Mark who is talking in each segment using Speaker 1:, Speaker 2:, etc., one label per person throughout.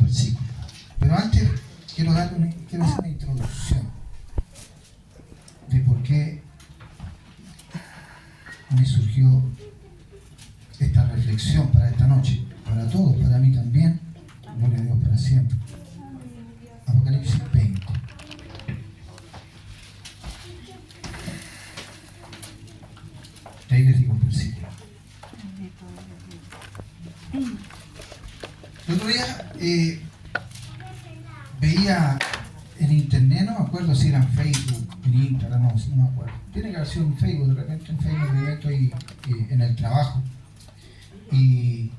Speaker 1: versículos. Pero antes quiero hacer una introducción de por qué me surgió esta reflexión para esta noche, para todos, para mí también, gloria a Dios para siempre. Apocalipsis 20. De ahí les digo el versículo. El otro día veía en internet, no me acuerdo si era en Facebook, en Instagram, no me acuerdo. Tiene que haber sido en Facebook, de repente en Facebook estoy en el trabajo. Y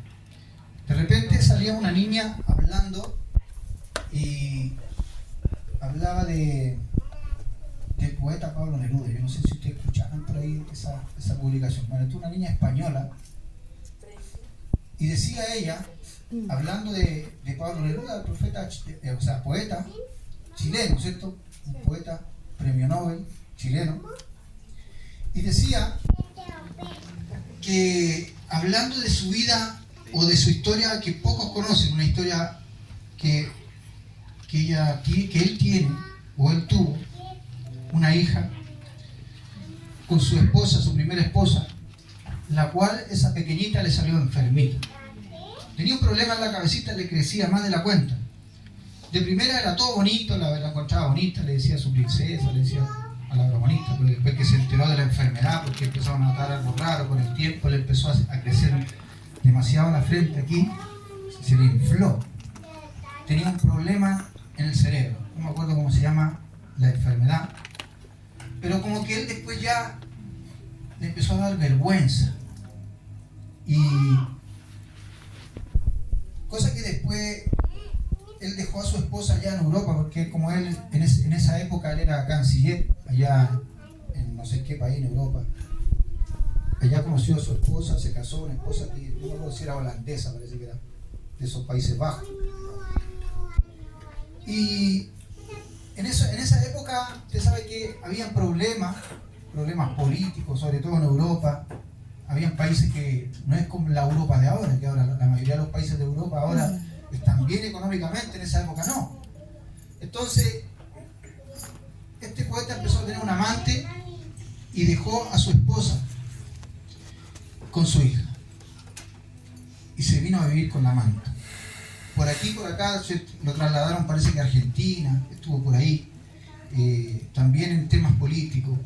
Speaker 1: de repente salía una niña hablando y hablaba del poeta Pablo Neruda. Yo no sé si ustedes escucharon por ahí esa publicación. Bueno, es una niña española y decía ella, hablando de Pablo Neruda, profeta, poeta chileno, ¿cierto? Un poeta, premio Nobel chileno. Y decía que hablando de su vida o de su historia que pocos conocen, una historia que él tiene o él tuvo una hija con su esposa, su primera esposa, la cual esa pequeñita le salió enfermita. Tenía un problema en la cabecita, le crecía más de la cuenta. De primera era todo bonito, la encontraba bonita, le decía a su princesa, le decía palabras bonitas, pero después que se enteró de la enfermedad, porque empezaron a notar algo raro con el tiempo, le empezó a crecer demasiado la frente aquí, se le infló. Tenía un problema en el cerebro, no me acuerdo cómo se llama la enfermedad, pero como que él después ya le empezó a dar vergüenza. Y cosa que después él dejó a su esposa allá en Europa, porque como él en esa época él era canciller allá en no sé qué país en Europa. Allá conoció a su esposa, se casó, una esposa que no me acuerdo si era holandesa, parece que era de esos Países Bajos. Y en esa época usted sabe que habían problemas políticos, sobre todo en Europa. Habían países que no es como la Europa de ahora, que ahora la mayoría de los países de Europa ahora están bien económicamente, en esa época no. Entonces, este poeta empezó a tener un amante y dejó a su esposa con su hija. Y se vino a vivir con la amante. Por aquí, por acá, lo trasladaron, parece que a Argentina, estuvo por ahí, también en temas políticos.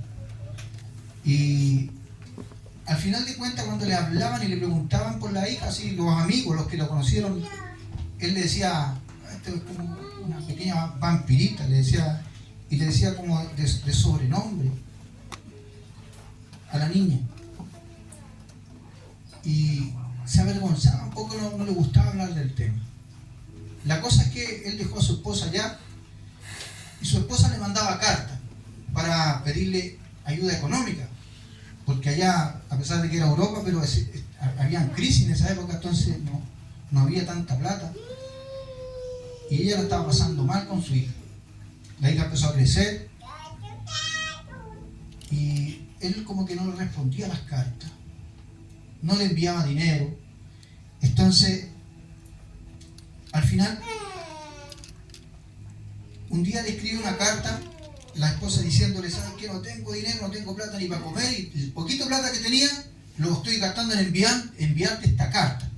Speaker 1: Y al final de cuentas, cuando le hablaban y le preguntaban por la hija, así los amigos, los que lo conocieron, él le decía, esto es como una pequeña vampirita, le decía como de sobrenombre a la niña. Y se avergonzaba un poco, no le gustaba hablar del tema. La cosa es que él dejó a su esposa allá y su esposa le mandaba cartas para pedirle ayuda económica, porque allá, a pesar de que era Europa, pero habían crisis en esa época, entonces no había tanta plata. Y ella la estaba pasando mal con su hija. La hija empezó a crecer y él como que no le respondía a las cartas, no le enviaba dinero. Entonces, al final, un día le escribe una carta la esposa diciéndole, ¿sabes qué? No tengo dinero, no tengo plata ni para comer, y el poquito plata que tenía lo estoy gastando en enviarte esta carta.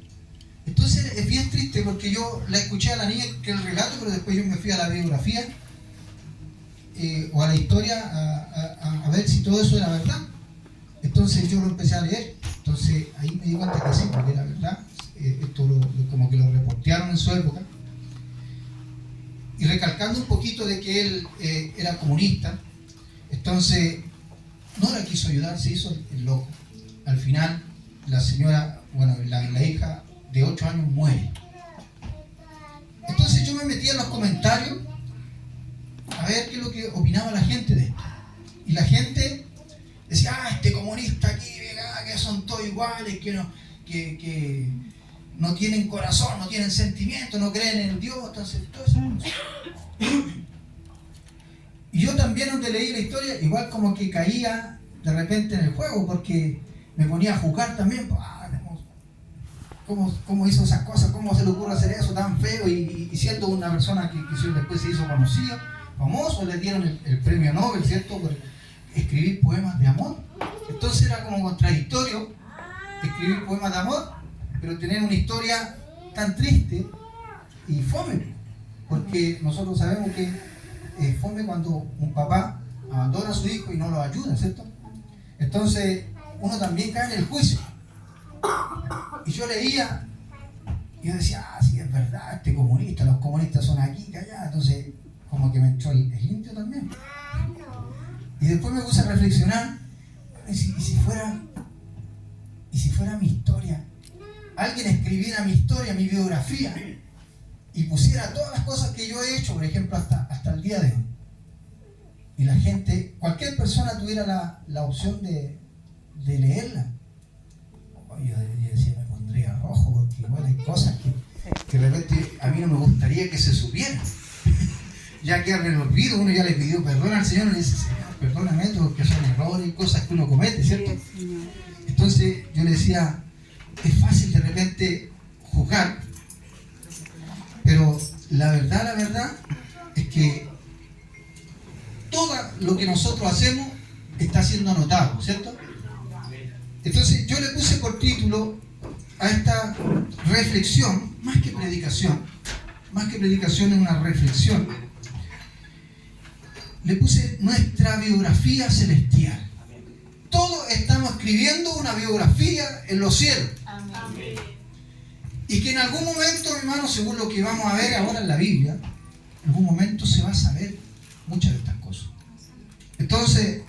Speaker 1: Entonces es bien triste, porque yo la escuché a la niña que el relato, pero después yo me fui a la biografía o a la historia a ver si todo eso era verdad. Entonces yo lo empecé a leer, entonces ahí me di cuenta que sí, porque era verdad. Esto como que lo reportearon en su época. Y recalcando un poquito de que él era comunista, entonces no la quiso ayudar, se hizo el loco. Al final, la señora, la hija de 8 años muere. Entonces yo me metí en los comentarios a ver qué es lo que opinaba la gente de esto. Y la gente decía, este comunista aquí, que son todos iguales, que no tienen corazón, no tienen sentimiento, no creen en Dios, entonces todo eso. Y yo también, donde leí la historia, igual como que caía de repente en el juego, porque me ponía a jugar también. cómo hizo esas cosas, cómo se le ocurre hacer eso tan feo, y siendo una persona que después se hizo conocido, famoso, le dieron el premio Nobel, ¿cierto?, por escribir poemas de amor. Entonces era como contradictorio escribir poemas de amor, pero tener una historia tan triste y fome, porque nosotros sabemos que es fome cuando un papá abandona a su hijo y no lo ayuda, ¿cierto? Entonces uno también cae en el juicio. Y yo leía y yo decía, sí, es verdad, este comunista, los comunistas son aquí y allá. Entonces como que me entró el indio también. Y después me puse a reflexionar, ¿y si fuera mi historia? Alguien escribiera mi historia, mi biografía, y pusiera todas las cosas que yo he hecho, por ejemplo, hasta el día de hoy. Y la gente, cualquier persona tuviera la opción de leerla. Yo decía, me pondría rojo, porque igual hay cosas que de repente a mí no me gustaría que se supieran. Ya que en el olvido uno ya le pidió perdón al Señor, y le dice, Señor, perdóname, porque son errores y cosas que uno comete, ¿cierto? Entonces yo le decía, es fácil de repente juzgar, pero la verdad es que todo lo que nosotros hacemos está siendo anotado, ¿cierto? Entonces yo le puse por título a esta reflexión, más que predicación es una reflexión, le puse nuestra biografía celestial. Todos estamos escribiendo una biografía en los cielos. Amén. Y que en algún momento, hermano, según lo que vamos a ver ahora en la Biblia, en algún momento se va a saber muchas de estas cosas. Entonces,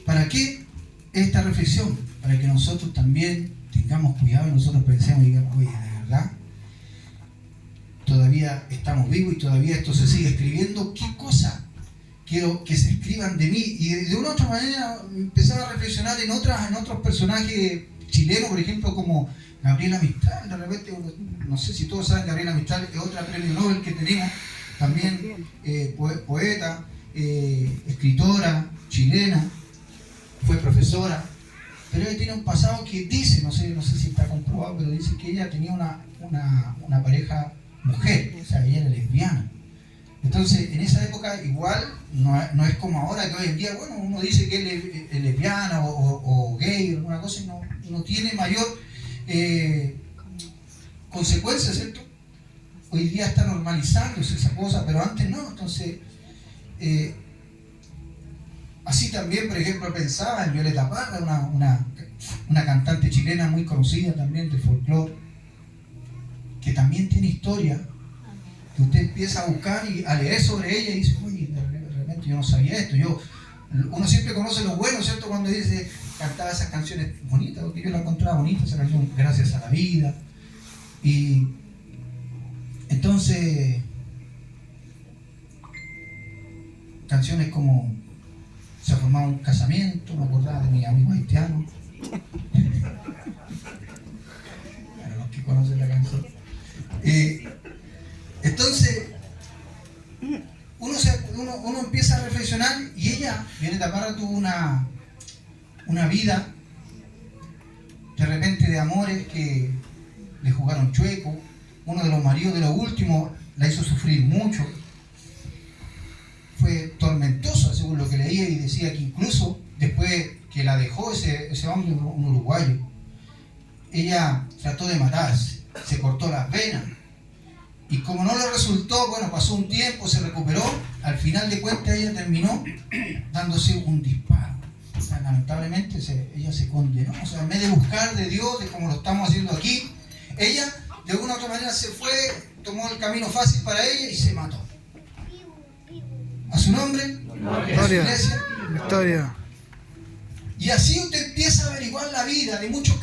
Speaker 1: ¿para qué esta reflexión? Para que nosotros también tengamos cuidado y nosotros pensemos y digamos, oye, de verdad, todavía estamos vivos y todavía esto se sigue escribiendo. ¿Qué cosa quiero que se escriban de mí? Y de una u otra manera empezaba a reflexionar en otros personajes chilenos, por ejemplo, como Gabriela Mistral. De repente, no sé si todos saben, Gabriela Mistral es otra premio Nobel que tenemos, también poeta, escritora chilena, fue profesora, pero ella tiene un pasado que dice, no sé si está comprobado, pero dice que ella tenía una pareja mujer, o sea, ella era lesbiana. Entonces, en esa época igual no es como ahora, que hoy en día, bueno, uno dice que es lesbiana o gay o alguna cosa y no tiene mayor consecuencia, ¿cierto? Hoy día está normalizándose esa cosa, pero antes no. Entonces, así también, por ejemplo, pensaba en Violeta Parra, una cantante chilena muy conocida también de folclore, que también tiene historia, que usted empieza a buscar y a leer sobre ella y dice, oye, de repente yo no sabía esto. Uno siempre conoce lo bueno, ¿cierto? Cuando dice, cantaba esas canciones bonitas, porque yo la encontraba bonita, esa canción, Gracias a la Vida. Y entonces, canciones como Se ha formado un casamiento, me acordaba de mi amigo haitiano. Para los que conocen la canción. Entonces, uno empieza a reflexionar, y ella, Violeta Parra, tuvo una vida de repente de amores que le jugaron chueco. Uno de los maridos de los últimos la hizo sufrir mucho. Fue tormentosa, según lo que leía, y decía que incluso después que la dejó ese hombre, un uruguayo, ella trató de matarse, se cortó las venas. Y como no le resultó, bueno, pasó un tiempo, se recuperó, al final de cuentas ella terminó dándose un disparo. O sea, lamentablemente ella se condenó. O sea, en vez de buscar de Dios, de como lo estamos haciendo aquí, ella de alguna u otra manera se fue, tomó el camino fácil para ella y se mató. A su nombre, a su iglesia.
Speaker 2: Victoria.
Speaker 1: Y así usted empieza a averiguar la vida de muchos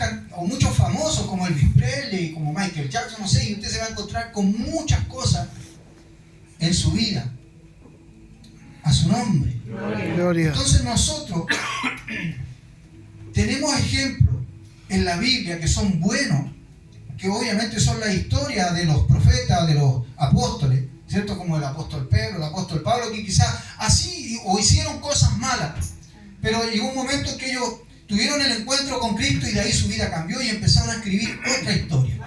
Speaker 1: famosos como Elvis Presley, como Michael Jackson, no sé, y usted se va a encontrar con muchas cosas en su vida. A su nombre.
Speaker 2: Gloria.
Speaker 1: Entonces nosotros tenemos ejemplos en la Biblia que son buenos, que obviamente son la historia de los profetas, de los apóstoles, ¿cierto? Como el apóstol Pedro, el apóstol Pablo, que quizás así o hicieron cosas malas, pero llegó un momento que tuvieron el encuentro con Cristo y de ahí su vida cambió y empezaron a escribir otra historia.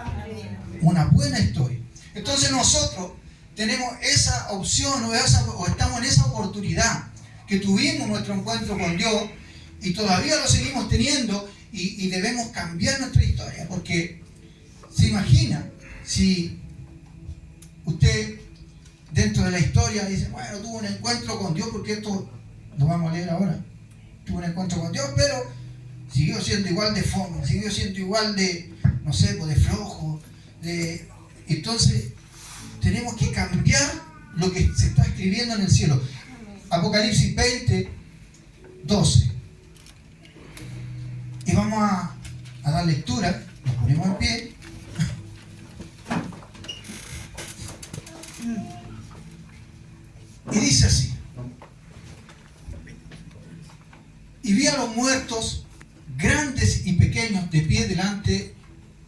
Speaker 1: Una buena historia. Entonces nosotros tenemos esa opción o estamos en esa oportunidad que tuvimos nuestro encuentro con Dios y todavía lo seguimos teniendo y debemos cambiar nuestra historia, porque se imagina si usted dentro de la historia dice, bueno, tuvo un encuentro con Dios, porque esto lo vamos a leer ahora, tuvo un encuentro con Dios, pero siguió siendo igual de fome, siguió siendo igual de, no sé, de flojo, entonces tenemos que cambiar lo que se está escribiendo en el cielo. Apocalipsis 20, 12. Y vamos a dar lectura, nos ponemos en pie. Y dice así: y vi a los muertos, grandes y pequeños, de pie delante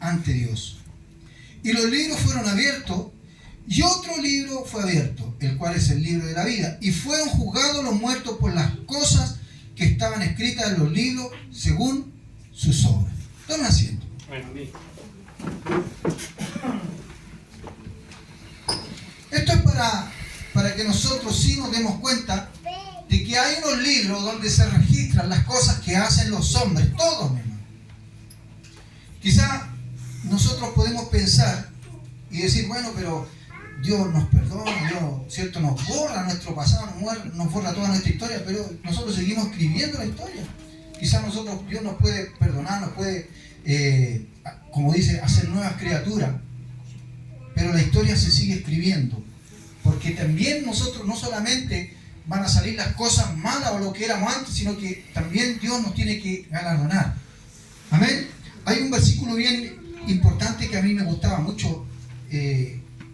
Speaker 1: ante Dios. Y los libros fueron abiertos, y otro libro fue abierto, el cual es el libro de la vida. Y fueron juzgados los muertos por las cosas que estaban escritas en los libros según sus obras. Tomen asiento. Esto es para que nosotros sí nos demos cuenta de que hay unos libros donde se registran las cosas que hacen los hombres, todos, mi hermano. Quizá nosotros podemos pensar y decir, bueno, pero Dios nos perdona, Dios, ¿cierto?, nos borra nuestro pasado, nos borra toda nuestra historia, pero nosotros seguimos escribiendo la historia. Quizá Dios nos puede perdonar, nos puede, como dice, hacer nuevas criaturas, pero la historia se sigue escribiendo, porque también nosotros no solamente van a salir las cosas malas o lo que éramos antes, sino que también Dios nos tiene que galardonar. Amén. Hay un versículo bien importante que a mí me gustaba mucho.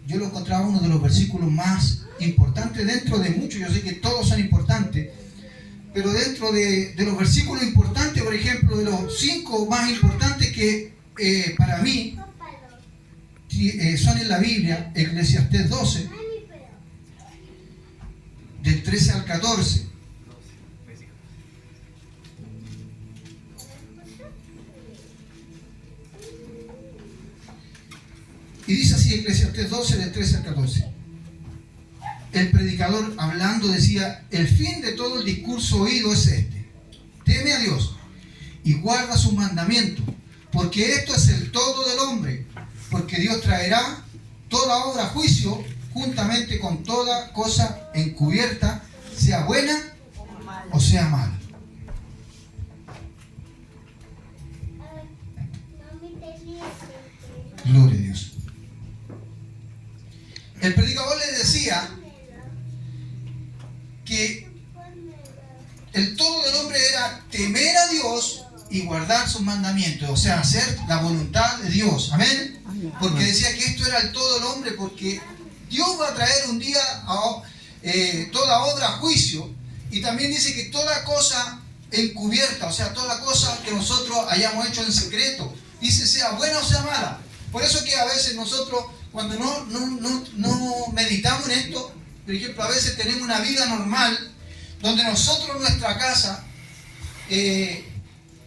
Speaker 1: Yo lo encontraba uno de los versículos más importantes dentro de muchos. Yo sé que todos son importantes, pero dentro de los versículos importantes, por ejemplo, de los 5 más importantes que para mí son en la Biblia, Eclesiastés 12, del 13 al 14. Y dice así, Eclesiastés 12, del 13 al 14. El predicador hablando decía: el fin de todo el discurso oído es este: teme a Dios y guarda sus mandamientos, porque esto es el todo del hombre, porque Dios traerá toda obra a juicio, juntamente con toda cosa encubierta, sea buena o sea mala. Gloria a Dios. El predicador le decía que el todo del hombre era temer a Dios y guardar sus mandamientos, o sea, hacer la voluntad de Dios. Amén. Porque decía que esto era el todo del hombre, porque Dios va a traer un día toda obra a juicio, y también dice que toda cosa encubierta, o sea, toda cosa que nosotros hayamos hecho en secreto, dice sea buena o sea mala. Por eso que a veces nosotros, cuando no meditamos en esto, por ejemplo, a veces tenemos una vida normal, donde nosotros en nuestra casa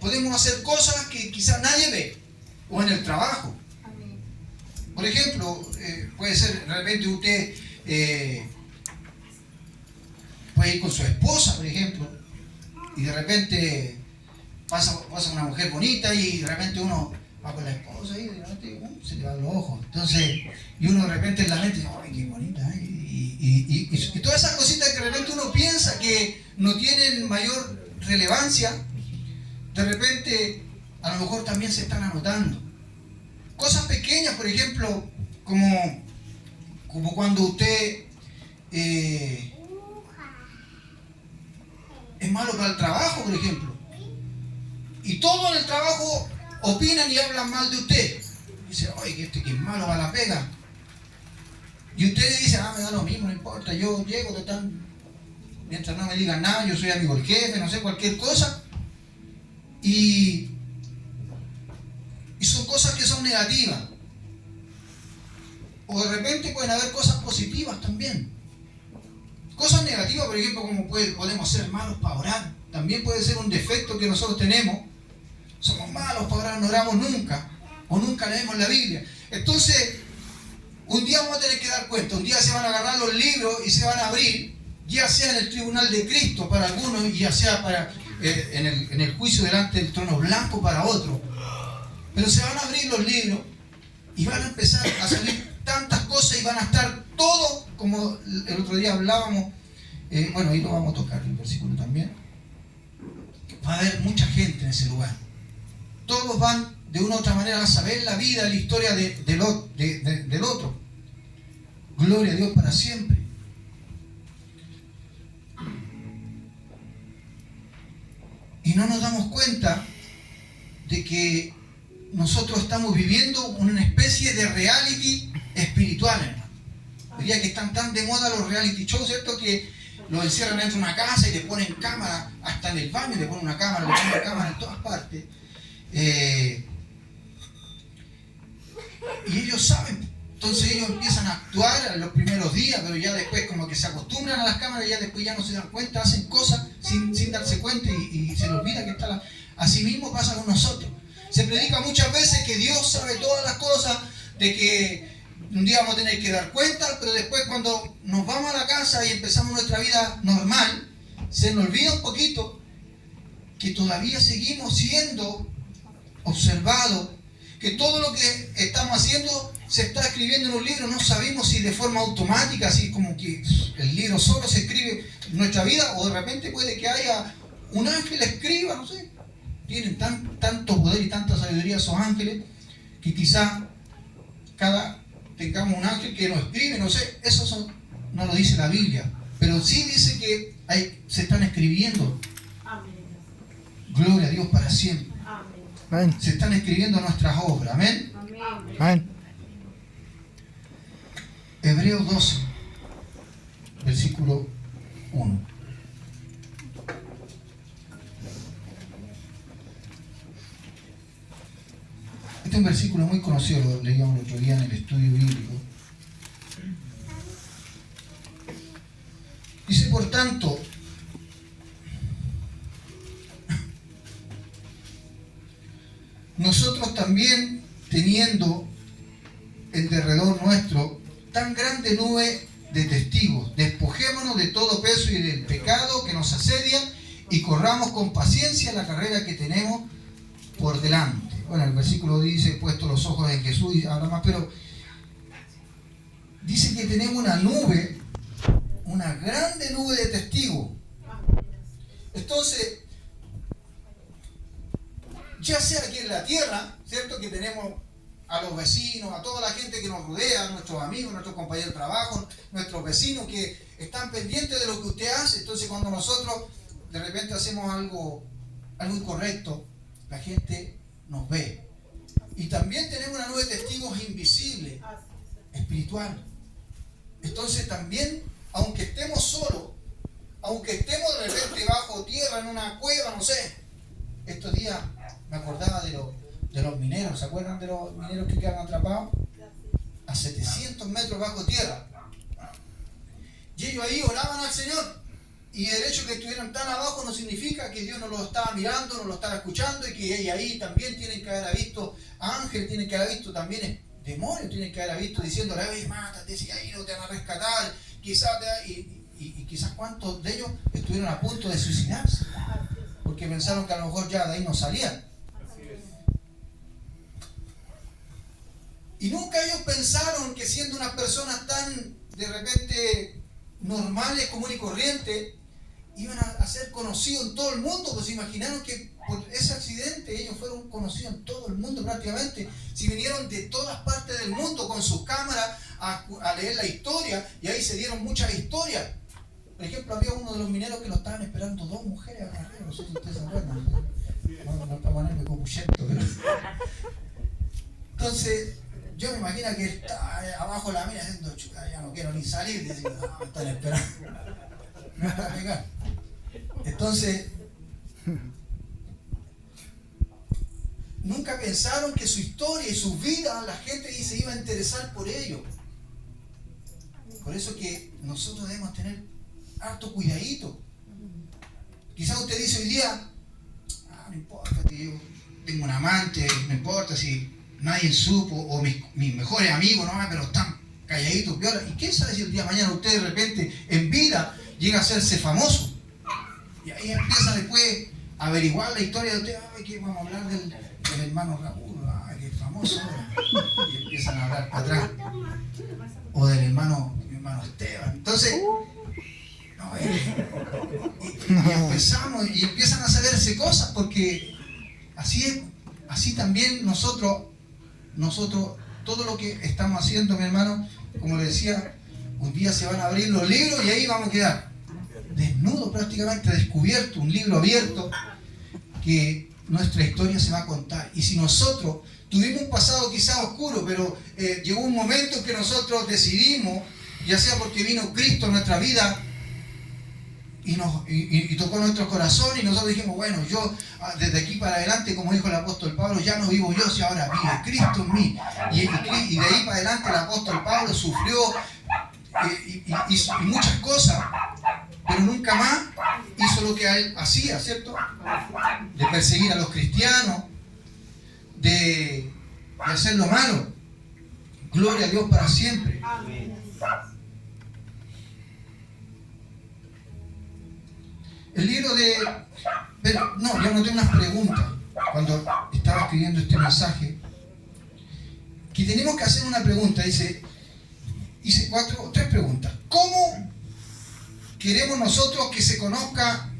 Speaker 1: podemos hacer cosas que quizás nadie ve, o en el trabajo. Por ejemplo, puede ser, de repente usted puede ir con su esposa, por ejemplo, y de repente pasa una mujer bonita y de repente uno va con la esposa y de repente se le van los ojos. Entonces, y uno de repente en la mente dice, ¡ay, qué bonita! Y todas esas cositas que de repente uno piensa que no tienen mayor relevancia, de repente a lo mejor también se están anotando. Cosas pequeñas, por ejemplo, como cuando usted es malo para el trabajo, por ejemplo, y todos en el trabajo opinan y hablan mal de usted. Dice, oye, que es malo para la pega. Y usted le dice, me da lo mismo, no importa, yo llego, total, mientras no me digan nada, yo soy amigo del jefe, no sé, cualquier cosa. Y son cosas que son negativas. O de repente pueden haber cosas positivas también. Cosas negativas, por ejemplo, como podemos ser malos para orar. También puede ser un defecto que nosotros tenemos, somos malos, para orar no oramos nunca, o nunca leemos la Biblia. Entonces, un día vamos a tener que dar cuenta, un día se van a agarrar los libros y se van a abrir, ya sea en el tribunal de Cristo para algunos, y ya sea en el juicio delante del trono blanco para otros. Pero se van a abrir los libros y van a empezar a salir tantas cosas y van a estar todos, como el otro día hablábamos, bueno, ahí lo vamos a tocar el versículo también. Va a haber mucha gente en ese lugar. Todos van de una u otra manera a saber la vida, la historia del otro. Gloria a Dios para siempre. Y no nos damos cuenta de que nosotros estamos viviendo una especie de reality espiritual, hermano. Diría que están tan de moda los reality shows, ¿cierto? Que los encierran dentro de una casa y le ponen cámara, hasta en el baño le ponen una cámara, le ponen cámara en todas partes. Y ellos saben, entonces ellos empiezan a actuar en los primeros días, pero ya después como que se acostumbran a las cámaras y ya después ya no se dan cuenta, hacen cosas sin darse cuenta y se les olvida que está Así mismo pasa con nosotros. Se predica muchas veces que Dios sabe todas las cosas, de que un día vamos a tener que dar cuenta, pero después cuando nos vamos a la casa y empezamos nuestra vida normal, se nos olvida un poquito que todavía seguimos siendo observados, que todo lo que estamos haciendo se está escribiendo en un libro. No sabemos si de forma automática, así como que el libro solo se escribe en nuestra vida, o de repente puede que haya un ángel escriba, no sé. Tienen tanto poder y tanta sabiduría esos ángeles, que quizá tengamos un ángel que nos escribe, no sé, no lo dice la Biblia, pero sí dice que se están escribiendo.
Speaker 2: Amén.
Speaker 1: Gloria a Dios para siempre.
Speaker 3: Amén.
Speaker 1: Se están escribiendo nuestras obras. Amén.
Speaker 3: Amén.
Speaker 1: Hebreos 12, versículo 1. Este es un versículo muy conocido, lo leíamos el otro día en el estudio bíblico. Dice, por tanto, nosotros también, teniendo en derredor nuestro tan grande nube de testigos, despojémonos de todo peso y del pecado que nos asedia y corramos con paciencia la carrera que tenemos por delante. Bueno, el versículo dice, puesto los ojos en Jesús, y habla más, pero dice que tenemos una nube, una grande nube de testigos. Entonces, ya sea aquí en la tierra, ¿cierto? Que tenemos a los vecinos, a toda la gente que nos rodea, nuestros amigos, nuestros compañeros de trabajo, nuestros vecinos que están pendientes de lo que usted hace. Entonces, cuando nosotros de repente hacemos algo incorrecto, la gente nos ve. Y también tenemos una nube de testigos invisible, espiritual. Entonces también, aunque estemos solos, aunque estemos de repente bajo tierra, en una cueva, no sé. Estos días me acordaba de los mineros. ¿Se acuerdan de los mineros que quedan atrapados? A 700 metros bajo tierra. Y ellos ahí oraban al Señor. Y el hecho de que estuvieran tan abajo no significa que Dios no los estaba mirando, no los estaba escuchando, y que ellos ahí también tienen que haber visto ángeles, tienen que haber visto también demonios, tienen que haber visto diciéndole, oye, mátate, si ahí no te van a rescatar, quizás y quizás cuántos de ellos estuvieron a punto de suicidarse, porque pensaron que a lo mejor ya de ahí no salían. Y nunca ellos pensaron que siendo unas personas tan de repente normales, comunes y corrientes, iban a ser conocidos en todo el mundo. Pues se imaginaron que por ese accidente ellos fueron conocidos en todo el mundo prácticamente. Si vinieron de todas partes del mundo con sus cámaras a leer la historia, y ahí se dieron muchas historias. Por ejemplo, había uno de los mineros que lo estaban esperando 2 mujeres a carrera, no sé si ustedes se acuerdan. No para ponerme copuchento, pero... Entonces, yo me imagino que está abajo la mina haciendo chuta, ya no quiero ni salir, diciendo, no, me están esperando. Me van a pegar. Entonces, nunca pensaron que su historia y su vida, la gente se iba a interesar por ello. Por eso que nosotros debemos tener harto cuidadito. Quizás usted dice hoy día, no importa que yo tengo un amante, no importa si nadie supo, o mis mejores amigos, no, pero están calladitos, piola. ¿Y quién sabe si el día de mañana usted de repente en vida llega a hacerse famoso? Y ahí empieza después a averiguar la historia de usted. Ay, que vamos a hablar del hermano Raúl, ay, que es famoso ahora. Y empiezan a hablar para atrás. O del mi hermano Esteban. Entonces, y empezamos y empiezan a saberse cosas, porque así es, así también nosotros, todo lo que estamos haciendo, mi hermano, como le decía, un día se van a abrir los libros y ahí vamos a quedar desnudos, prácticamente descubiertos, un libro abierto, que nuestra historia se va a contar. Y si nosotros tuvimos un pasado quizás oscuro, pero llegó un momento en que nosotros decidimos, ya sea porque vino Cristo en nuestra vida y tocó nuestro corazón, y nosotros dijimos, bueno, yo desde aquí para adelante, como dijo el apóstol Pablo, ya no vivo yo, si ahora vive Cristo en mí. Y de ahí para adelante el apóstol Pablo sufrió y muchas cosas, pero nunca más hizo lo que él hacía, ¿cierto? De perseguir a los cristianos, de hacer lo malo. Gloria a Dios para siempre. El libro de... Pero, no, yo noté unas preguntas cuando estaba escribiendo este mensaje, que tenemos que hacer una pregunta. Hice tres preguntas. ¿Cómo queremos nosotros que se conozca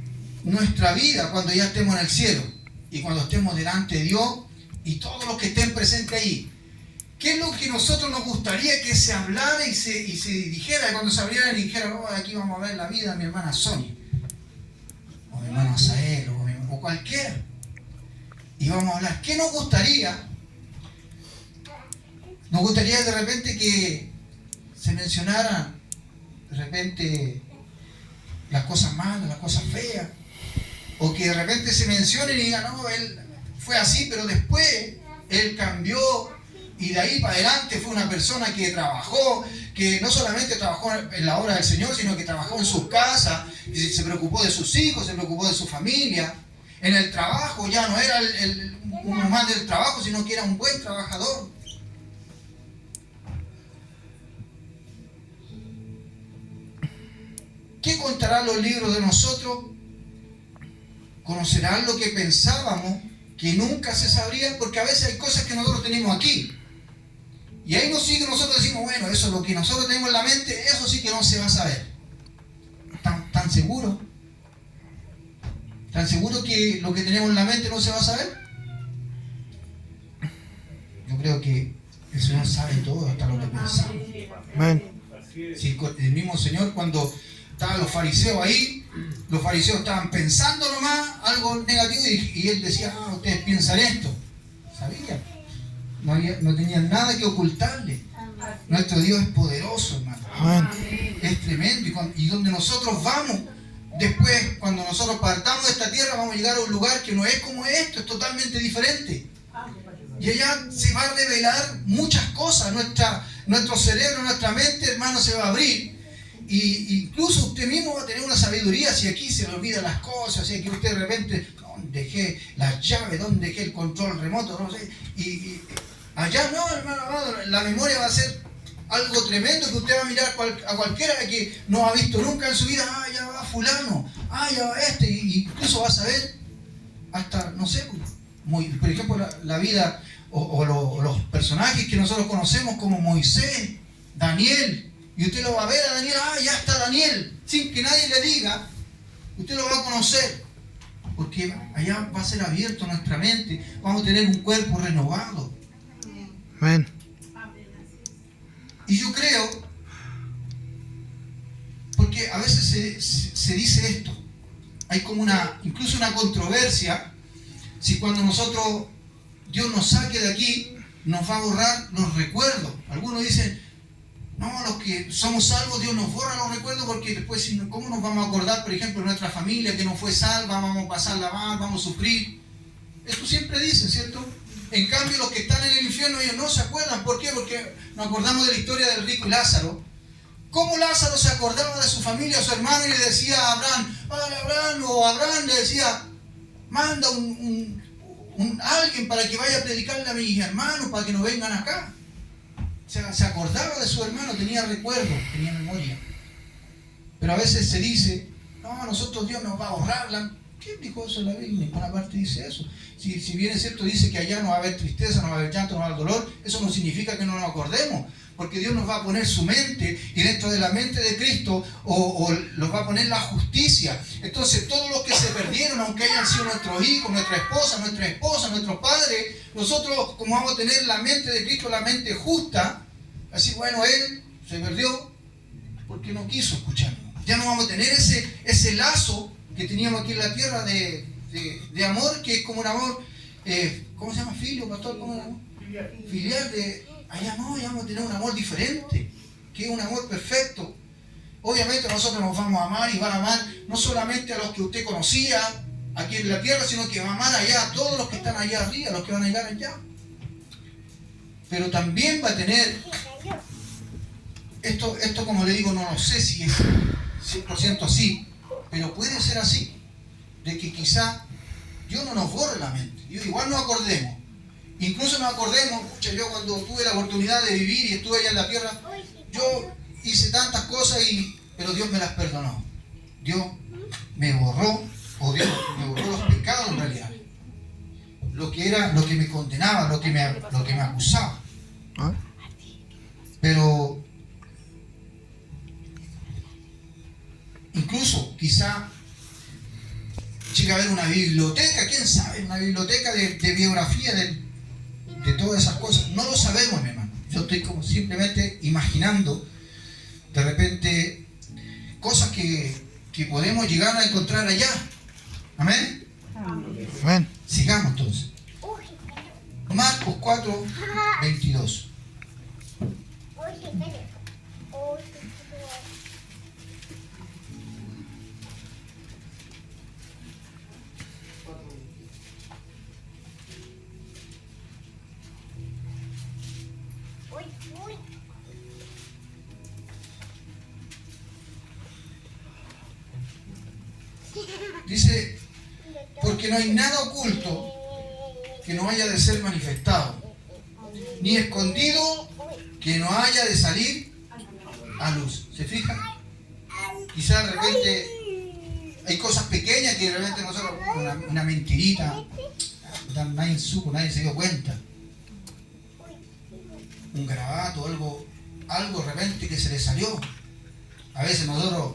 Speaker 1: nuestra vida cuando ya estemos en el cielo y cuando estemos delante de Dios y todos los que estén presentes ahí? ¿Qué es lo que nosotros nos gustaría que se hablara y se dijera? Y cuando se abriera y dijera, oh, aquí vamos a ver la vida de mi hermana Sonia, o mi hermano Asael, o cualquiera, y vamos a hablar. ¿Qué nos gustaría? Nos gustaría de repente que se mencionaran de repente las cosas malas, las cosas feas, o que de repente se mencionen y digan, no, él fue así, pero después él cambió y de ahí para adelante fue una persona que trabajó, que no solamente trabajó en la obra del Señor, sino que trabajó en sus casas, y se preocupó de sus hijos, se preocupó de su familia. En el trabajo ya no era uno más del trabajo, sino que era un buen trabajador. ¿Qué contarán los libros de nosotros? ¿Conocerán lo que pensábamos que nunca se sabría? Porque a veces hay cosas que nosotros tenemos aquí. Y ahí nosotros decimos, bueno, eso es lo que nosotros tenemos en la mente, eso sí que no se va a saber. ¿Tan seguro? ¿Tan seguro que lo que tenemos en la mente no se va a saber? Yo creo que el Señor sabe todo, hasta lo que pensamos.
Speaker 3: Amén.
Speaker 1: Sí, el mismo Señor, cuando estaban los fariseos ahí, los fariseos estaban pensando nomás algo negativo y Él decía, ustedes piensan esto. Sabía. No tenían nada que ocultarle. Nuestro Dios es poderoso, hermano.
Speaker 3: Amén.
Speaker 1: Es tremendo. Y donde nosotros vamos, después, cuando nosotros partamos de esta tierra, vamos a llegar a un lugar que no es como esto, es totalmente diferente. Y allá se va a revelar muchas cosas. Nuestro cerebro, nuestra mente, hermano, se va a abrir. Y incluso usted mismo va a tener una sabiduría si aquí se le olvidan las cosas, si aquí usted de repente, ¿dónde dejé las llaves? ¿Dónde dejé el control remoto? No sé. Y allá no, hermano amado, la memoria va a ser algo tremendo, que usted va a mirar a cualquiera que no ha visto nunca en su vida. Ya va fulano, ya va este, y incluso va a saber hasta, no sé, por ejemplo, la vida o los personajes que nosotros conocemos como Moisés, Daniel. Y usted lo va a ver a Daniel, ya está Daniel, sin que nadie le diga, usted lo va a conocer, porque allá va a ser abierto nuestra mente, vamos a tener un cuerpo renovado.
Speaker 3: Amén.
Speaker 1: Y yo creo, porque a veces se dice esto, hay como incluso una controversia, si cuando Dios nos saque de aquí, nos va a borrar los recuerdos. Algunos dicen, no, los que somos salvos, Dios nos borra los recuerdos, porque después, ¿cómo nos vamos a acordar, por ejemplo, de nuestra familia que no fue salva? Vamos a pasarla mal, vamos a sufrir. Esto siempre dicen, ¿cierto? En cambio, los que están en el infierno, ellos no se acuerdan. ¿Por qué? Porque nos acordamos de la historia del rico y Lázaro. ¿Cómo Lázaro se acordaba de su familia, a su hermano, y le decía a Abraham, Padre Abraham, o Abraham le decía, manda alguien para que vaya a predicarle a mis hermanos, para que no vengan acá. Se acordaba de su hermano, tenía recuerdos, tenía memoria. Pero a veces se dice, no, a nosotros Dios nos va a borrar. ¿Quién dijo eso en la Biblia? En ninguna parte dice eso. Si bien es cierto, dice que allá no va a haber tristeza, no va a haber llanto, no va a haber dolor, eso no significa que no nos acordemos, porque Dios nos va a poner su mente, y dentro de la mente de Cristo o nos va a poner la justicia. Entonces todos los que se perdieron, aunque hayan sido nuestros hijos, nuestra esposa, nuestros padres, nosotros, como vamos a tener la mente de Cristo, la mente justa, así, bueno, Él se perdió porque no quiso escucharnos. Ya no vamos a tener ese lazo que teníamos aquí en la tierra de amor, que es como un amor, ¿cómo se llama? Filio, pastor, ¿cómo se llama? Filial. Allá no, ya vamos a tener un amor diferente, que es un amor perfecto. Obviamente nosotros nos vamos a amar y van a amar no solamente a los que usted conocía aquí en la tierra, sino que va a amar allá a todos los que están allá arriba, los que van a llegar allá. Pero también va a tener, esto como le digo, no lo sé si es 100% así, pero puede ser así, de que quizá Dios no nos borre la mente, igual nos acordemos. Incluso nos acordemos, yo cuando tuve la oportunidad de vivir y estuve allá en la tierra, yo hice tantas cosas, pero Dios me las perdonó. Dios me borró, o Dios me borró los pecados en realidad. Lo que me condenaba, lo que me acusaba. Pero incluso quizá llega a haber una biblioteca, quién sabe, una biblioteca de biografía de todas esas cosas. No lo sabemos, mi hermano. Yo estoy como simplemente imaginando de repente cosas que podemos llegar a encontrar allá. Amén.
Speaker 3: Amén.
Speaker 1: Sigamos entonces. Marcos 4, 22. Dice, porque no hay nada oculto que no haya de ser manifestado, ni escondido que no haya de salir a luz. ¿Se fijan? Quizás de repente hay cosas pequeñas que de repente nosotros, una mentirita, nadie supo, nadie se dio cuenta. Un garabato, algo de repente que se le salió. A veces nosotros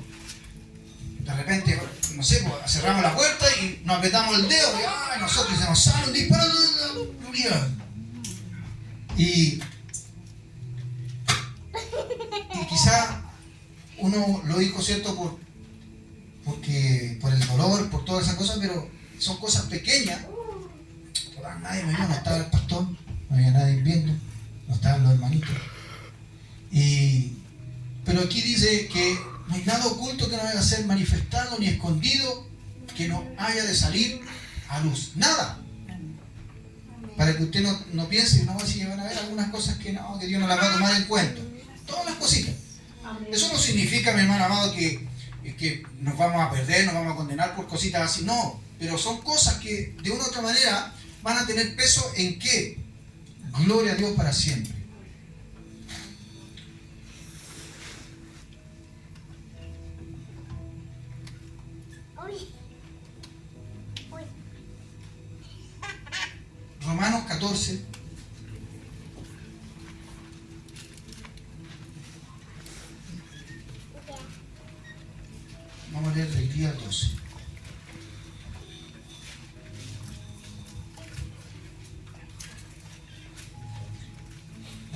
Speaker 1: de repente, no sé, pues, cerramos la puerta y nos apretamos el dedo y nosotros se nos sale un disparo. Y quizá uno lo dijo, ¿cierto? Por el dolor, por todas esas cosas, pero son cosas pequeñas. Nadie me vio, no estaba el pastor, no había nadie viendo, no estaban los hermanitos. Pero aquí dice que no hay nada oculto que no haya de ser manifestado ni escondido que no haya de salir a luz. Nada. Para que usted no piense, no, si van a haber algunas cosas que Dios no las va a tomar en cuenta. Todas las cositas. Eso no significa, mi hermano amado, que nos vamos a perder, nos vamos a condenar por cositas así. No. Pero son cosas que de una u otra manera van a tener peso en ¿qué? Gloria a Dios para siempre. Romanos 14. Vamos a leer del día 12.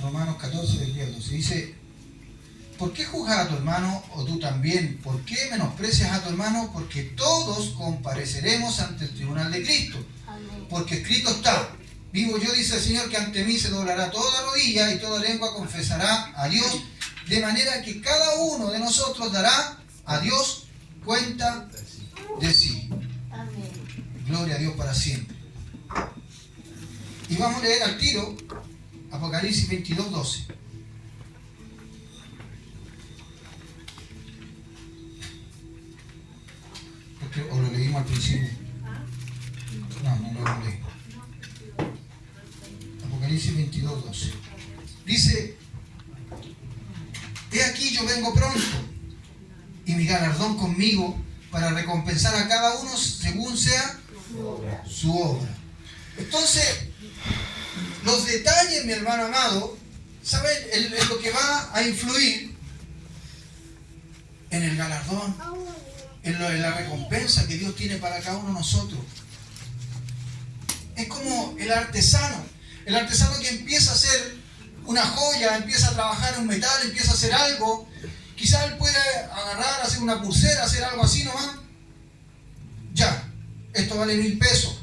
Speaker 1: Romanos 14 del día 12. Dice, ¿por qué juzgas a tu hermano o tú también? ¿Por qué menosprecias a tu hermano? Porque todos compareceremos ante el tribunal de Cristo. Porque escrito está, vivo yo, dice el Señor, que ante mí se doblará toda rodilla y toda lengua confesará a Dios, de manera que cada uno de nosotros dará a Dios cuenta de sí. Gloria a Dios para siempre. Y vamos a leer al tiro Apocalipsis 22, 12. Porque o lo leímos al principio. No lo leí. Apocalipsis 22:12. Dice: he aquí yo vengo pronto, y mi galardón conmigo, para recompensar a cada uno según sea su obra. Entonces, los detalles, mi hermano amado, ¿saben? Es lo que va a influir en el galardón, en la recompensa que Dios tiene para cada uno de nosotros. Es como el artesano que empieza a hacer una joya, empieza a trabajar en un metal, empieza a hacer algo. Quizás él puede agarrar, hacer una pulsera, hacer algo así nomás. Ya, esto vale 1.000 pesos.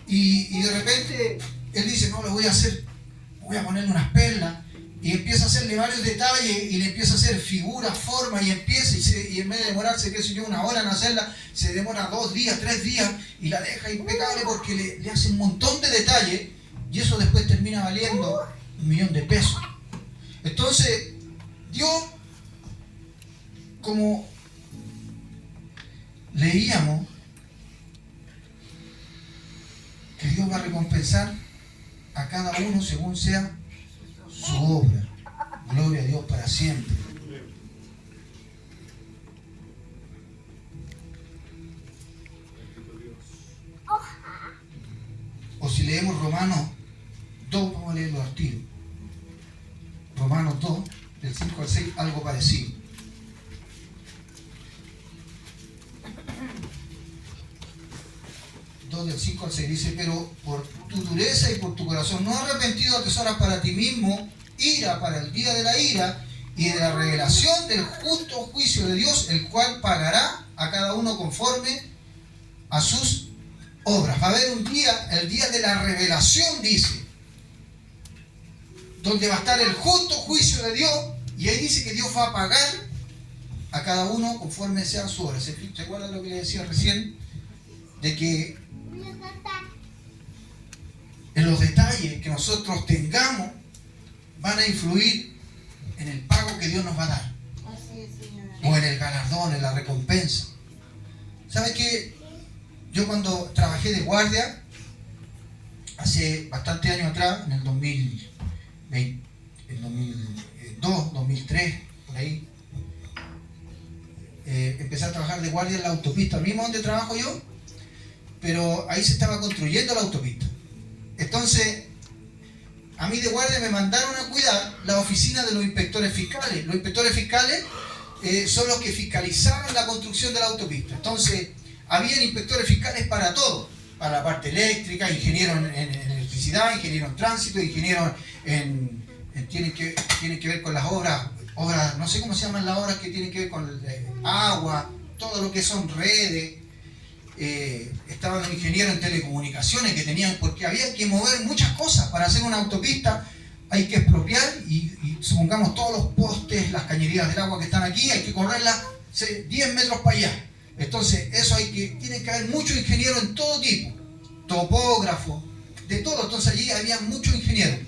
Speaker 1: Y de repente él dice: no, lo voy a hacer, voy a ponerle unas perlas. Y empieza a hacerle varios detalles y le empieza a hacer figuras, formas, y empieza, y en vez de demorarse, qué sé yo, 1 hora en hacerla, se demora 2 días, 3 días, y la deja impecable porque le hace un montón de detalles, y eso después termina valiendo 1.000.000 de pesos. Entonces, Dios, como leíamos, que Dios va a recompensar a cada uno según sea su obra. Gloria a Dios para siempre. O si leemos Romanos 2, vamos a leerlo al tiro. Romanos 2, del 5 al 6, algo parecido. Del 5 al 6 dice: pero por tu dureza y por tu corazón no arrepentido atesoras para ti mismo ira para el día de la ira y de la revelación del justo juicio de Dios, el cual pagará a cada uno conforme a sus obras. Va a haber un día, el día de la revelación, dice, donde va a estar el justo juicio de Dios, y ahí dice que Dios va a pagar a cada uno conforme sea su obra. ¿Se acuerdan lo que le decía recién? De que en los detalles que nosotros tengamos van a influir en el pago que Dios nos va a dar.
Speaker 2: Así es, Señor.
Speaker 1: O en el galardón, en la recompensa. ¿Sabe qué? Yo cuando trabajé de guardia, hace bastante años atrás, en el 2020, en 2002, 2003, por ahí, empecé a trabajar de guardia en la autopista, al mismo donde trabajo yo, pero ahí se estaba construyendo la autopista. Entonces, a mí de guardia me mandaron a cuidar la oficina de los inspectores fiscales. Los inspectores fiscales son los que fiscalizaban la construcción de la autopista. Entonces, había inspectores fiscales para todo, para la parte eléctrica, ingeniero en electricidad, ingeniero en tránsito, ingeniero tienen que ver con las obras, no sé cómo se llaman las obras que tienen que ver con agua, todo lo que son redes. Estaban los ingenieros en telecomunicaciones que tenían, porque había que mover muchas cosas para hacer una autopista. Hay que expropiar y supongamos todos los postes, las cañerías del agua que están aquí, hay que correrlas 10 metros para allá. Entonces, eso tiene que haber muchos ingenieros en todo tipo, topógrafos, de todo. Entonces allí había muchos ingenieros.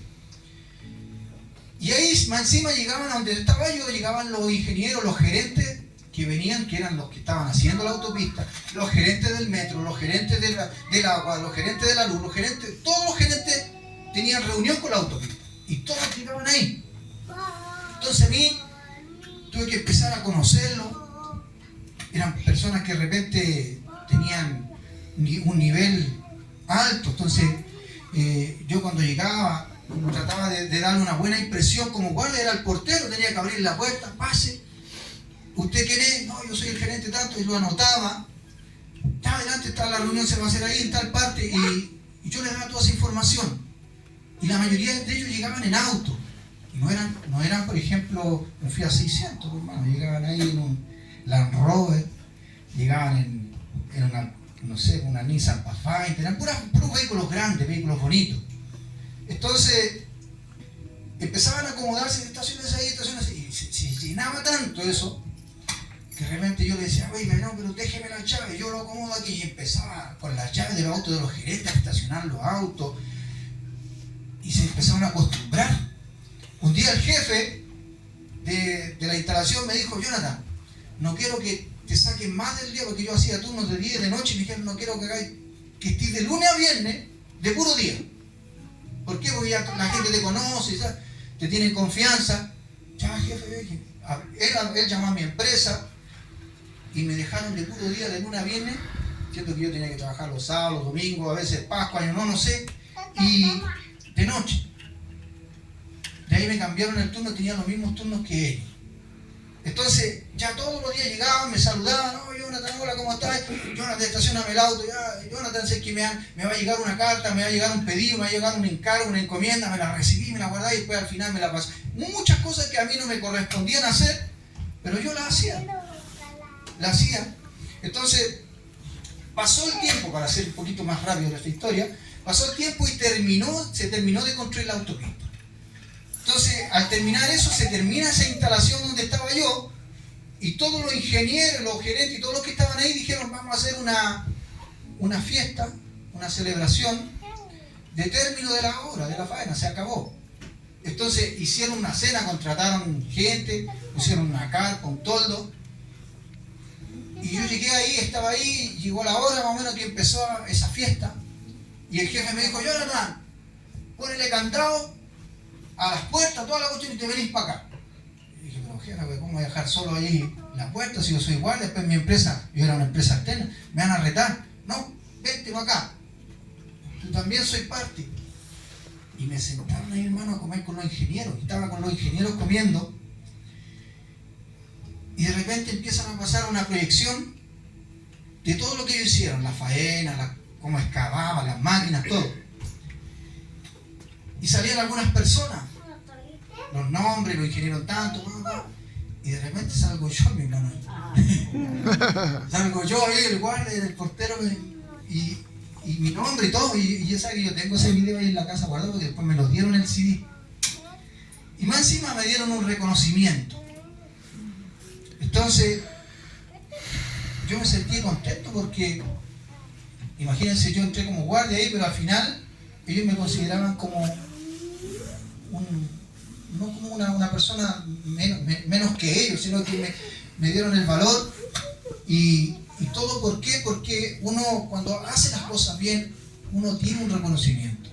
Speaker 1: Y ahí encima llegaban a donde estaba yo, llegaban los ingenieros, los gerentes que venían, que eran los que estaban haciendo la autopista, los gerentes del metro, los gerentes del agua, los gerentes de la luz, todos los gerentes tenían reunión con la autopista y todos llegaban ahí. Entonces a mí tuve que empezar a conocerlos. Eran personas que de repente tenían un nivel alto. Entonces yo cuando llegaba trataba de darle una buena impresión como guardia, era el portero, tenía que abrir la puerta, pase. ¿Usted quién es? No, yo soy el gerente tanto, y lo anotaba. Ya adelante está la reunión, se va a hacer ahí en tal parte, y yo les daba toda esa información. Y la mayoría de ellos llegaban en auto. Y no eran, por ejemplo, un Fiat 600, hermano, llegaban ahí en un Land Rover, llegaban en una, no sé, una Nissan Pathfinder, eran puros vehículos grandes, vehículos bonitos. Entonces, empezaban a acomodarse en estaciones ahí, y se llenaba tanto eso, que realmente yo le decía: oiga, no, pero déjeme la llave, yo lo acomodo aquí. Y empezaba con las llaves de los autos de los gerentes a estacionar los autos, y se empezaron a acostumbrar. Un día el jefe de la instalación me dijo: Jonathan, no quiero que te saquen más del día, porque yo hacía turnos de día y de noche, y me dijeron: no quiero que estés de lunes a viernes de puro día, ¿Por qué? Porque ya la gente te conoce, ya te tiene confianza. Ya, jefe, él llamó a mi empresa y me dejaron de puro día de lunes a viernes, siento que yo tenía que trabajar los sábados, los domingos, a veces Pascua, año no sé, y de noche. De ahí me cambiaron el turno, tenía los mismos turnos que él. Entonces, ya todos los días llegaban, me saludaban, no, Jonathan, hola, ¿cómo estás? Jonathan, estacioname el auto, ya, Jonathan, sé que me va a llegar una carta, me va a llegar un pedido, me va a llegar un encargo, una encomienda, me la recibí, me la guardé y después al final me la pasé. Muchas cosas que a mí no me correspondían hacer, pero yo las hacía. Las hacía. Entonces, pasó el tiempo, para hacer un poquito más rápido esta historia, pasó el tiempo y se terminó de construir la autopista. Entonces, al terminar eso, se termina esa instalación donde estaba yo, y todos los ingenieros, los gerentes y todos los que estaban ahí dijeron, vamos a hacer una fiesta, una celebración de término de la obra, de la faena, se acabó. Entonces, hicieron una cena, contrataron gente, pusieron una carpa, un toldo, y yo llegué ahí, estaba ahí, llegó la hora más o menos que empezó esa fiesta, y el jefe me dijo, Jonathan, ponele candado a las puertas, toda la cuestión, y te venís para acá. Y dije, pero jefe, ¿cómo voy a dejar solo ahí la puerta si yo soy igual? Después mi empresa, yo era una empresa externa, me van a retar. No, vente para acá. Tú también soy parte. Y me sentaron ahí, hermano, a comer con los ingenieros. Estaba con los ingenieros comiendo. Y de repente empiezan a pasar una proyección de todo lo que ellos hicieron, la faena, cómo excavaban, las máquinas, todo. Y salían algunas personas, los nombres, los ingenieros tanto, y de repente salgo yo, mi hermano. Salgo yo ahí, el guardia, el portero, y mi nombre y todo, y ya sabes que yo tengo ese video ahí en la casa guardado, porque después me lo dieron el CD. Y más encima me dieron un reconocimiento. Entonces, yo me sentí contento porque, imagínense, yo entré como guardia ahí, pero al final ellos me consideraban como no como una persona menos que ellos, sino que me dieron el valor y todo. ¿Por qué? Porque uno cuando hace las cosas bien, uno tiene un reconocimiento.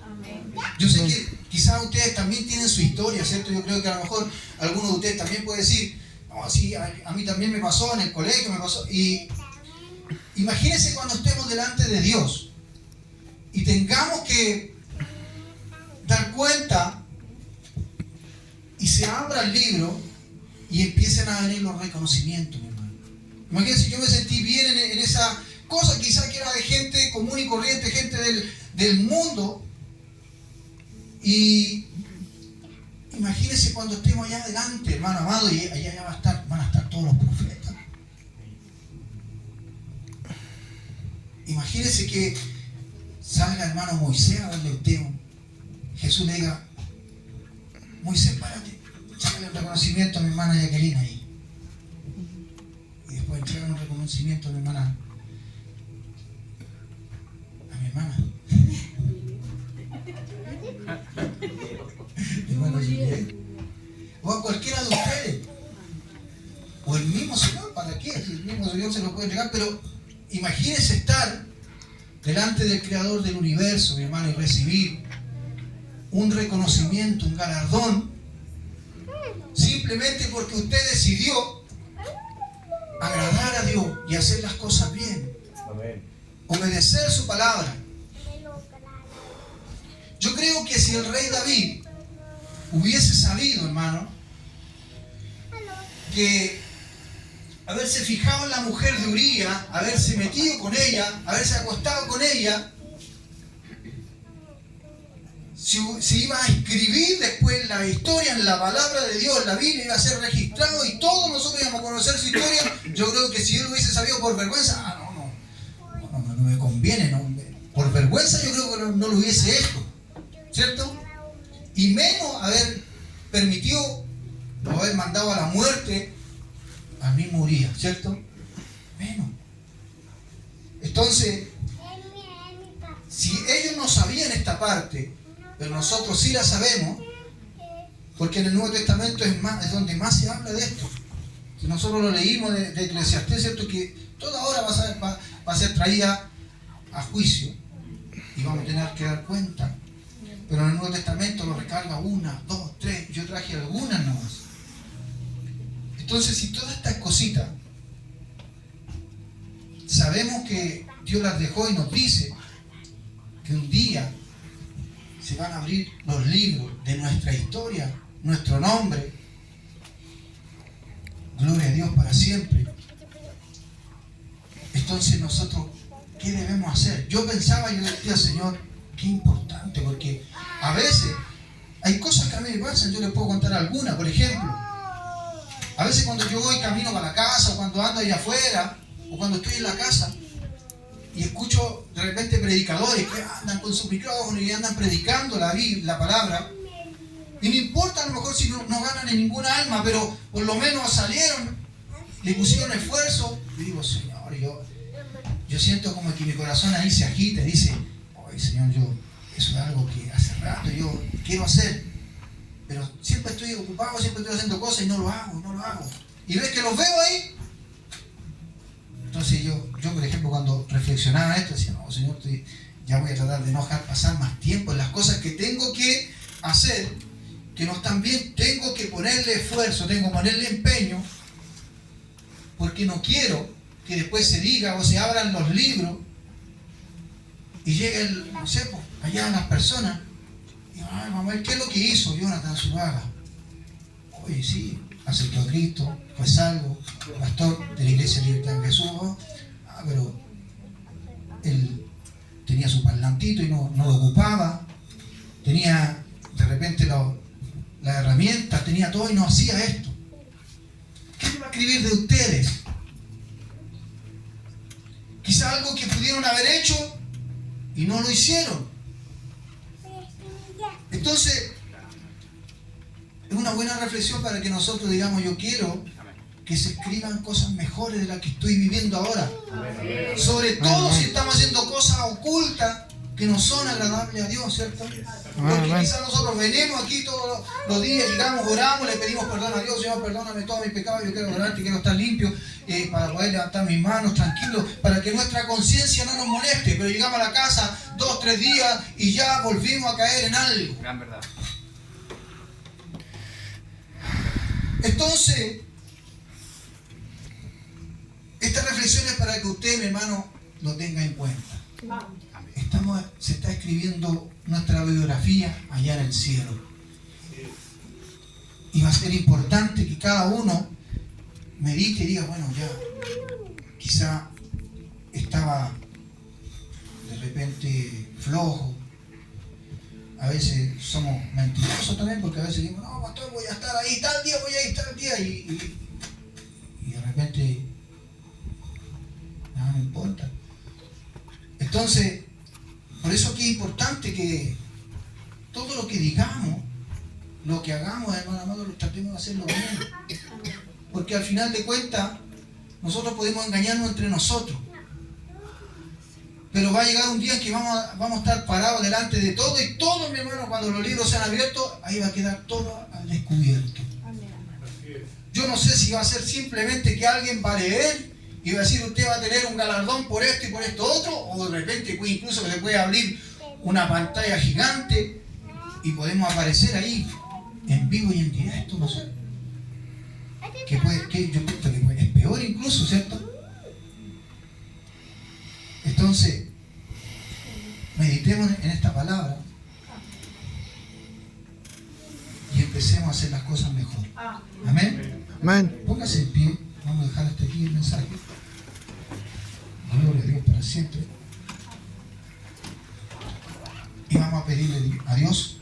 Speaker 1: Yo sé que quizás ustedes también tienen su historia, ¿cierto? Yo creo que a lo mejor alguno de ustedes también puede decir, no, sí, a mí también me pasó, en el colegio me pasó. Y imagínense cuando estemos delante de Dios y tengamos que dar cuenta y se abra el libro y empiecen a venir los reconocimientos, mi hermano. Imagínense, yo me sentí bien en esa cosa, quizás que era de gente común y corriente, gente del mundo. Y imagínense cuando estemos allá adelante, hermano amado, y allá van a estar todos los profetas. Imagínense que salga el hermano Moisés a darle usted. Jesús le diga, Moisés, párate, sácale un reconocimiento a mi hermana Jacqueline ahí. Y después entrega un reconocimiento a mi hermana. O a cualquiera de ustedes. O el mismo Señor, ¿para qué? Si el mismo Señor se lo puede entregar, pero imagínense estar delante del Creador del universo, mi hermano, y recibir un reconocimiento, un galardón, simplemente porque usted decidió agradar a Dios y hacer las cosas bien. Amén. Obedecer su palabra. Yo creo que si el rey David hubiese sabido, hermano, que haberse fijado en la mujer de Urías, haberse metido con ella, haberse acostado con ella, si iba a escribir después la historia en la palabra de Dios, la Biblia iba a ser registrado y todos nosotros íbamos a conocer su historia, yo creo que si él hubiese sabido por vergüenza, no me conviene, no, por vergüenza yo creo que no lo hubiese hecho, ¿cierto? Y menos haber permitido o haber mandado a la muerte al mismo Urías, ¿cierto? Menos. Entonces, si ellos no sabían esta parte, pero nosotros sí la sabemos, porque en el Nuevo Testamento es donde más se habla de esto. Si nosotros lo leímos de Eclesiastés, ¿cierto? Que toda hora va a ser traída a juicio y vamos a tener que dar cuenta. Pero en el Nuevo Testamento lo recarga 1, 2, 3. Yo traje algunas nomás. Entonces, si todas estas cositas sabemos que Dios las dejó y nos dice que un día se van a abrir los libros de nuestra historia, nuestro nombre, gloria a Dios para siempre. Entonces nosotros, ¿qué debemos hacer? Yo pensaba, yo decía, Señor, qué importante, porque a veces hay cosas que a mí me pasan. Yo les puedo contar alguna. Por ejemplo, a veces cuando yo voy camino para la casa, o cuando ando allá afuera, o cuando estoy en la casa, y escucho de repente predicadores que andan con su micrófono y andan predicando la palabra, y no importa a lo mejor si no ganan en ninguna alma, pero por lo menos salieron, le pusieron esfuerzo. Y digo, Señor, yo siento como que mi corazón ahí se agita y dice, oye, Señor, eso es algo que hace rato yo quiero hacer, pero siempre estoy ocupado, siempre estoy haciendo cosas y no lo hago. Y ves que los veo ahí. Entonces yo por ejemplo, cuando reflexionaba esto, decía, no, Señor, ya voy a tratar de no dejar pasar más tiempo en las cosas que tengo que hacer, que no están bien. Tengo que ponerle esfuerzo, tengo que ponerle empeño, porque no quiero que después se diga o se abran los libros y llegue no sé, pues, allá las personas y ay, mamá, ¿qué es lo que hizo Jonathan Zuluaga? Oye, sí, aceptó a Cristo, fue salvo, pastor de la Iglesia Libertad de Jesús, pero él tenía su parlantito y no lo ocupaba, tenía de repente las herramientas, tenía todo y no hacía esto. ¿Qué se va a escribir de ustedes? Quizá algo que pudieron haber hecho y no lo hicieron. Entonces, es una buena reflexión para que nosotros digamos, yo quiero que se escriban cosas mejores de las que estoy viviendo ahora. Sobre todo si estamos haciendo cosas ocultas que no son agradables a Dios, ¿cierto? Porque quizás nosotros venimos aquí todos los días, llegamos, oramos, le pedimos perdón a Dios, Señor, perdóname todos mis pecados, yo quiero orarte, quiero estar limpio, para poder levantar mis manos tranquilos, para que nuestra conciencia no nos moleste, pero llegamos a la casa 2, 3 días y ya volvimos a caer en algo.
Speaker 2: Gran verdad.
Speaker 1: Entonces, esta reflexión es para que usted, mi hermano, lo tenga en cuenta. Se está escribiendo nuestra biografía allá en el cielo. Y va a ser importante que cada uno medite y diga, bueno, ya, quizá estaba de repente flojo. A veces somos mentirosos también, porque a veces digo, no, pastor, voy a estar ahí tal día, voy a ir tal día, y de repente nada me importa. Entonces, por eso que es importante que todo lo que digamos, lo que hagamos, hermano amado, lo tratemos de hacerlo bien. Porque al final de cuentas, nosotros podemos engañarnos entre nosotros. Pero va a llegar un día en que vamos a estar parados delante de todo, y todo, mi hermano, cuando los libros sean abiertos, ahí va a quedar todo al descubierto. Yo no sé si va a ser simplemente que alguien va a leer y va a decir, usted va a tener un galardón por esto y por esto otro, o de repente incluso que se puede abrir una pantalla gigante y podemos aparecer ahí en vivo y en directo, no sé. Yo pienso que es peor incluso, ¿cierto? Entonces, meditemos en esta palabra y empecemos a hacer las cosas mejor. Amén.
Speaker 3: Amén.
Speaker 1: Póngase en pie. Vamos a dejar hasta aquí el mensaje. Gloria a Dios para siempre. Y vamos a pedirle a Dios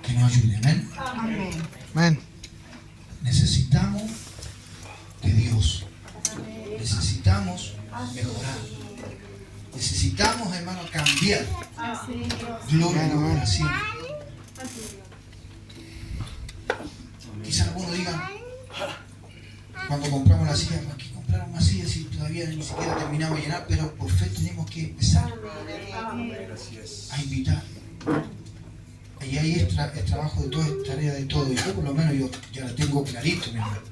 Speaker 1: que nos ayude. Amén.
Speaker 3: Amén.
Speaker 1: Necesitamos de Dios. Necesitamos mejorar. Necesitamos, hermano, cambiar. Gloria a Dios para siempre. Quizá algunos digan, cuando compramos la silla, ¿para qué compraron más sillas si todavía ni siquiera terminamos de llenar? Pero por fe tenemos que empezar a invitar. Y ahí es trabajo de todo, es tarea de todo. Y yo por lo menos yo ya la tengo clarito, mi hermano.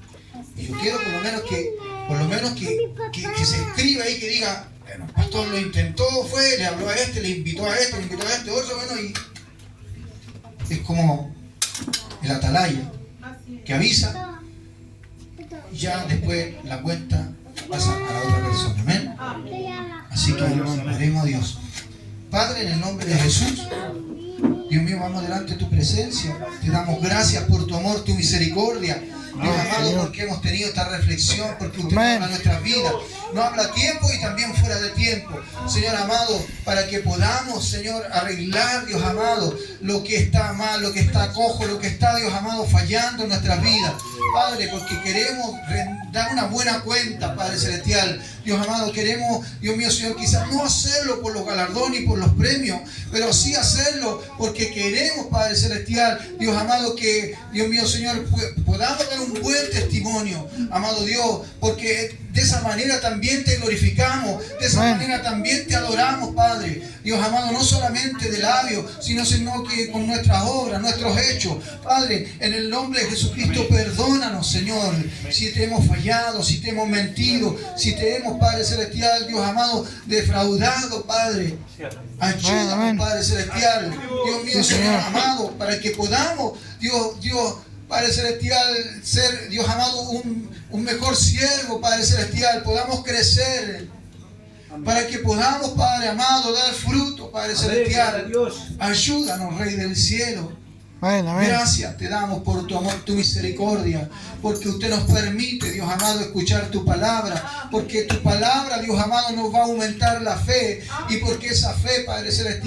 Speaker 1: Y yo quiero por lo menos que se escriba ahí, que diga, bueno, el pastor lo intentó, fue, le habló a este, le invitó a este, otro, bueno, es como el atalaya, que avisa y ya después la cuenta pasa a la otra persona. Amén. Así que oremos a Dios. Padre, en el nombre de Jesús, Dios mío, vamos delante de tu presencia. Te damos gracias por tu amor, tu misericordia. Dios amado, porque hemos tenido esta reflexión, porque usted habla en nuestras vidas. No habla a tiempo y también fuera de tiempo. Señor amado, para que podamos, Señor, arreglar, Dios amado, lo que está mal, lo que está cojo, lo que está, Dios amado, fallando en nuestras vidas. Padre, porque queremos dar una buena cuenta, Padre Celestial. Dios amado, queremos, Dios mío, Señor, quizás no hacerlo por los galardones y por los premios, pero sí hacerlo porque queremos, Padre Celestial, Dios amado, que, Dios mío, Señor, podamos dar un buen testimonio, amado Dios, porque de esa manera también te glorificamos, de esa manera también te adoramos, Padre. Dios amado, no solamente de labios, sino que con nuestras obras, nuestros hechos. Padre, en el nombre de Jesucristo, perdónanos, Señor, si te hemos fallado, si te hemos mentido, si te hemos, Padre Celestial, Dios amado, defraudado, Padre. Ayúdanos, Padre Celestial, Dios mío, Señor amado, para que podamos, Dios, Padre Celestial, ser, Dios amado, un mejor siervo, Padre Celestial, podamos crecer, para que podamos, Padre amado, dar fruto, Padre Celestial. Ayúdanos, Rey del cielo. Gracias te damos por tu amor, tu misericordia, porque usted nos permite, Dios amado, escuchar tu palabra, porque tu palabra, Dios amado, nos va a aumentar la fe, y porque esa fe, Padre Celestial,